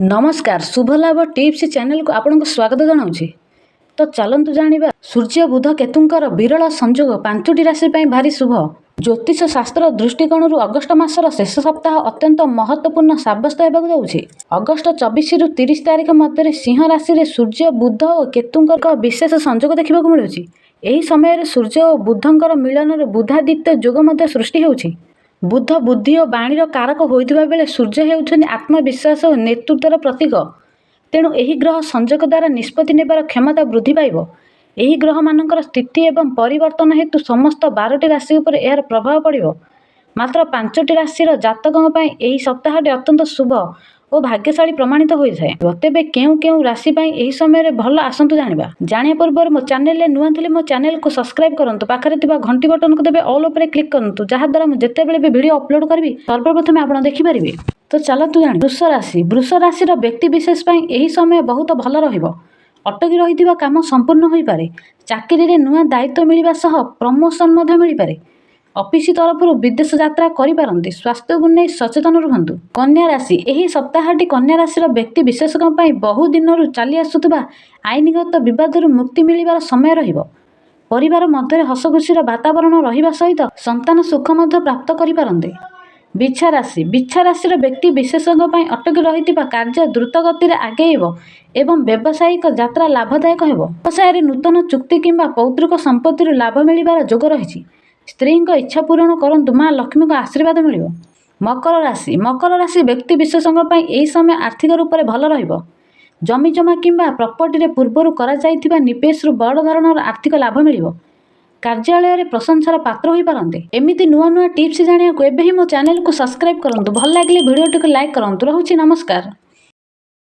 नमस्कार शुभ लाभ tips channel को आपन को स्वागत जनाऊँ। तो चलतु जानिबा सूर्य बुध केतुंकर विरल संजोग पांचटी राशि ପାଇଁ भारी शुभ। ज्योतिष शास्त्र दृष्टिकोण अगस्ट मासर शेष सप्ताह अत्यंत महत्वपूर्ण साब्यस्त होगा जाऊँगी। अगस्ट 24 रु 30 तारिख मध्य सिंह राशि में सूर्य बुध और केतुंकर विशेष संजोग देखा मिलूँ। यही समय सूर्य और बुधंकर मिलन बुधादित्य जोग सृष्टि होउछि। बुध बुद्धि और बाणीर कारक होइतिबा बेले सूर्य हेउछन्ति आत्मविश्वास और नेतृत्वर प्रतीक। तेणु यही ग्रह संजोग द्वारा निष्पत्ति नेबार क्षमता वृद्धि पाइब। यही ग्रह मानकर स्थिति एवं परिवर्तन हेतु समस्त 12टी राशि उपर यार प्रभाव पड़िब। मात्र 5टी राशिर जातकों ପାଇଁ ଏହି सप्ताहटी अत्यंत शुभ और भाग्यशाली प्रमाणित होइଥାଏ। तेबे केउ केउ राशि ପାଇଁ ଏହି समय भल आसंतु जानिया पूर्व मो चैनल नुआ थिले मो चैनल को सब्सक्राइब करंतु। पाखरे थिबा घंटी बटन को देबे ऑल ऊपर क्लिक करंतु, जहा द्वारा मु जेतेबेले भी वीडियो अपलोड करबी सर्वप्रथम आपण देखि परिबे। तो चलतु जानि वृष राशि व्यक्ति विशेष ପାଇଁ ଏହି समय बहुत भल रहिबो। अटकी रहिथिबा काम संपूर्ण होई पारे। चाकरी रे नुआ दायित्व मिलिबा सह प्रमोशन मध्ये मिलि पारे। ऑफिस तरफ विदेश यात्रा करिपारंती। स्वास्थ्य को नहीं सचेतन रुहंतु। कन्या राशि यही सप्ताहटी कन्या राशि व्यक्ति विशेषज्ञ ପାଇଁ बहु दिनरु चली आसुतबा आईनगत विवादरु मुक्ति मिलिबार समय रहिबो। परिवार मध्य हसखुशीर वातावरण रहिबा सहित संतान सुख मध्य प्राप्त करिपारंती। बिच्छा राशि व्यक्ति विशेषज्ञ ପାଇଁ अटकी रहितिबा कार्य द्रुत गति रे आगेइबो एवं व्यावसायिक यात्रा लाभदायक हेबो। व्यवसाय रे नूतन चुक्ति किंबा पौतृक संपत्ति लाभ मिलिबार जोग रहिछि। स्त्री इच्छा पूरण करंतु मां लक्ष्मी को आशीर्वाद मिलिबो। मकर राशि व्यक्ति विशेषज्ञ ପାଇଁ ଏହି समय आर्थिक रूप से भल रहिबो। जमी जमा किंबा प्रॉपर्टी रे पूर्वरु करा जाइथिबा निवेश रु बड़ धरणर आर्थिक लाभ मिलिबो। कार्यालय रे प्रशंसार पात्र होई पारंते। एमिति नुआ नुआ टिप्स जानिया को एबे ही मो चैनल को सब्सक्राइब करंतु। भल लागिले वीडियो टिको लाइक करंतु। रहूछि नमस्कार।